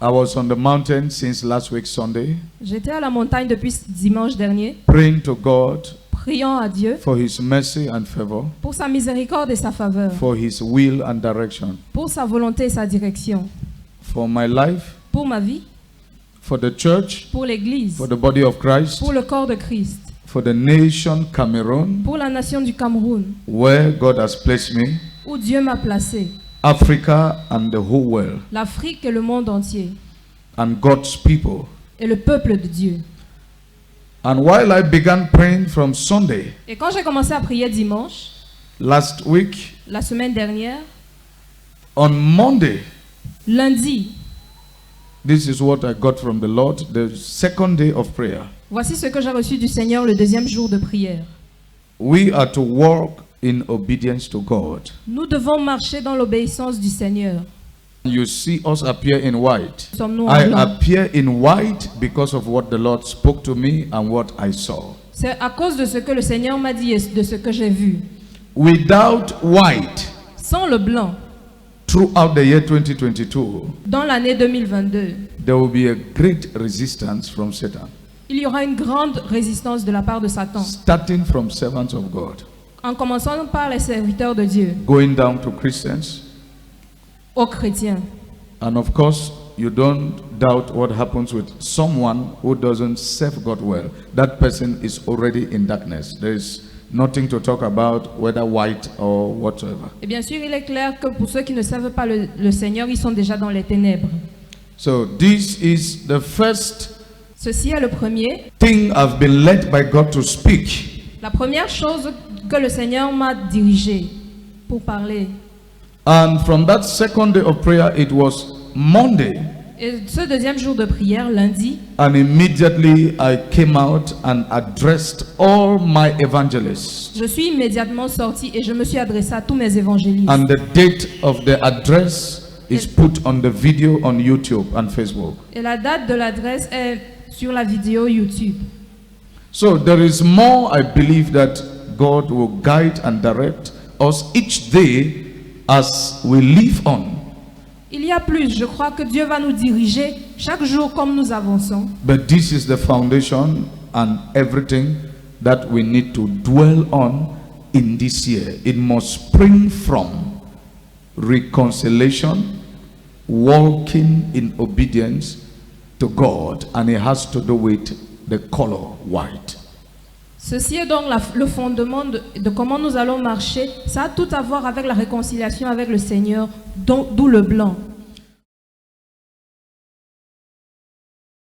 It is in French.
I was on the mountain since last week Sunday, J'étais à la montagne depuis dimanche dernier, praying to God priant à Dieu for His mercy and favor, pour sa miséricorde et sa faveur, for His will and direction, pour sa volonté et sa direction, for my life, pour ma vie, for the church, pour l'Église, for the body of Christ, pour le corps de Christ, for the nation Cameroon, pour la nation du Cameroun, where God has placed me, où Dieu m'a placé, Africa and the whole world, l'Afrique et le monde entier, and God's people. et le peuple de Dieu. And while I began praying from Sunday Et quand j'ai commencé à prier dimanche, last week, la semaine dernière, on Monday, lundi, this is what I got from the Lord, the second day of prayer. voici ce que j'ai reçu du Seigneur le deuxième jour de prière. We are to walk in obedience to God. Nous devons marcher dans l'obéissance du Seigneur. You see us appear in white. Sommes-nous en I blanc. appear in white because of what the Lord spoke to me and what I saw. C'est à cause de ce que le Seigneur m'a dit et de ce que j'ai vu. Without white, Sans le blanc, throughout the year 2022, dans l'année 2022, there will be a great resistance from Satan, il y aura une grande résistance de la part de Satan, starting from servants of God, en commençant par les serviteurs de Dieu, going down to Christians. aux chrétiens. And of course, you don't doubt what happens with someone who doesn't serve God well. That person is already in darkness. There is nothing to talk about, whether white or whatsoever. Et bien sûr, il est clair que pour ceux qui ne servent pas le Seigneur, ils sont déjà dans les ténèbres. So this is the first Ceci est le premier. thing I've been led by God to speak. La première chose que le Seigneur m'a dirigé pour parler. And from that second day of prayer, it was Monday. Et ce deuxième jour de prière, lundi, And immediately I came out and addressed all my evangelists. je suis immédiatement sorti et je me suis adressé à tous mes évangélistes. And the date of the address is put on the video on YouTube and Facebook. Et la date de l'adresse est sur la vidéo YouTube. So there is more, I believe, that God will guide and direct us each day as we live on. Il y a plus, je crois que Dieu va nous diriger chaque jour comme nous avançons. But this is the foundation and everything that we need to dwell on in this year. It must spring from reconciliation, walking in obedience to God, and it has to do with the color white. Ceci est donc le fondement de comment nous allons marcher. Ça a tout à voir avec la réconciliation avec le Seigneur, d'où le blanc.